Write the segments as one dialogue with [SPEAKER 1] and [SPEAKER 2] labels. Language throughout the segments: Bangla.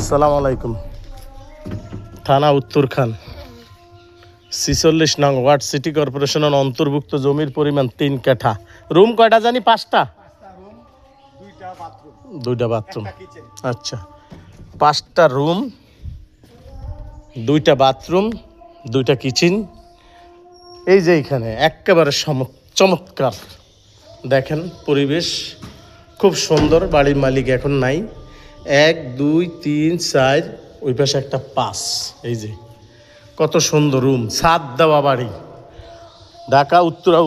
[SPEAKER 1] আসসালামু আলাইকুম। থানা উত্তরখান 46 নং ওয়ার্ড সিটি কর্পোরেশনের অন্তর্ভুক্ত জমির পরিমাণ 3 কাঠা। রুম কয়টা জানি? 5টা। দুইটা বাথরুম। আচ্ছা, 5টা রুম, 2টা বাথরুম, 2টা কিচেন। এই যে এখানে একেবারে চমৎকার দেখেন, পরিবেশ খুব সুন্দর। বাড়ির মালিক এখন নাই। 1 2 3 4, ওই পাশে একটা 5। এই যে কত সুন্দর রুম, ছাদ দেওয়া বাড়ি। ঢাকা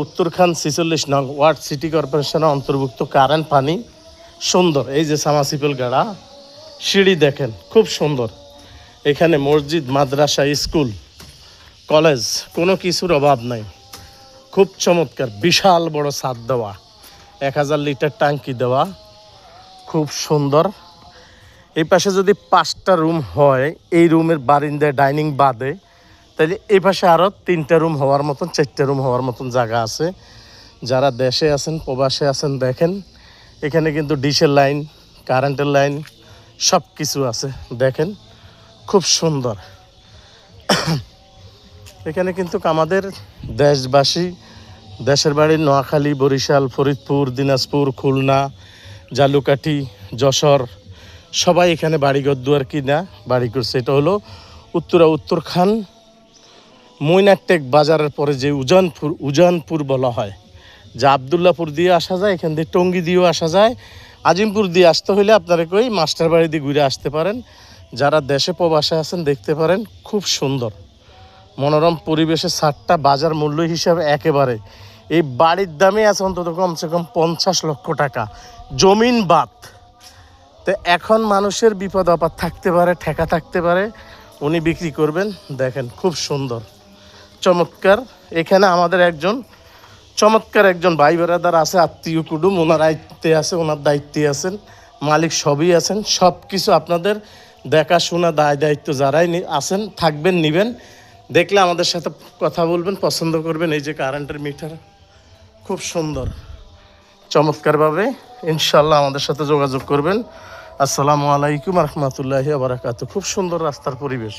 [SPEAKER 1] উত্তরখান 46 নং ওয়ার্ড সিটি কর্পোরেশনের অন্তর্ভুক্ত। কারেন্ট, পানি সুন্দর। এই যে সামাসিপল গাড়া, সিঁড়ি দেখেন খুব সুন্দর। এখানে মসজিদ, মাদ্রাসা, স্কুল, কলেজ, কোনো কিছুর অভাব নাই। খুব চমৎকার, বিশাল বড় ছাদ দেওয়া, 1000 লিটার ট্যাঙ্কি দেওয়া, খুব সুন্দর। এই পাশে যদি 5টা রুম হয়, এই রুমের বারিন্দায় ডাইনিং বাদে, তাহলে এই পাশে আরও 3টা রুম হওয়ার মতন, 4টা রুম হওয়ার মতন জায়গা আছে। যারা দেশে আছেন, প্রবাসে আছেন, দেখেন এখানে কিন্তু ডিশের লাইন, কারেন্টের লাইন সব কিছু আছে। দেখেন খুব সুন্দর। এখানে কিন্তু আমাদের দেশবাসী, দেশের বাড়ি নোয়াখালী, বরিশাল, ফরিদপুর, দিনাজপুর, খুলনা, জালুকাঠি, যশোর, সবাই এখানে বাড়িঘর দুয়ার কিনা বাড়ি করছে। এটা হলো উত্তরখান মৈনাকটেক বাজারের পরে যে উজানপুর বলা হয়, যা আবদুল্লাপুর দিয়ে আসা যায়, এখান দিয়ে টঙ্গী দিয়েও আসা যায়। আজিমপুর দিয়ে আসতে হলে আপনারা কই মাস্টার বাড়ি দিয়ে ঘুরে আসতে পারেন। যারা দেশে প্রবাসে আছেন দেখতে পারেন, খুব সুন্দর মনোরম পরিবেশে। 7টা বাজার মূল্য হিসাবে একেবারে এই বাড়ির দামে আছে অন্তত কমসে কম 50 লক্ষ টাকা, জমিন বাদ। তো এখন মানুষের বিপদ আপদ থাকতে পারে, ঠেকা থাকতে পারে, উনি বিক্রি করবেন। দেখেন খুব সুন্দর, চমৎকার। এখানে আমাদের চমৎকার একজন ভাই বেড়াদার আছে, আত্মীয় কুটুম, ওনার দায়িত্বে আছে, ওনার দায়িত্বে আছেন, মালিক সবই আছেন। সব কিছু আপনাদের দেখাশোনা, দায়িত্ব যারাই আছেন থাকবেন, নিবেন। দেখলে আমাদের সাথে কথা বলবেন, পছন্দ করবেন। এই যে কারেন্টের মিটার খুব সুন্দর, চমৎকারভাবে ইনশাল্লাহ আমাদের সাথে যোগাযোগ করবেন। আসসালামু আলাইকুম রহমতুল্লাহি ওয়া বারাকাতুহু। খুব সুন্দর রাস্তার পরিবেশ।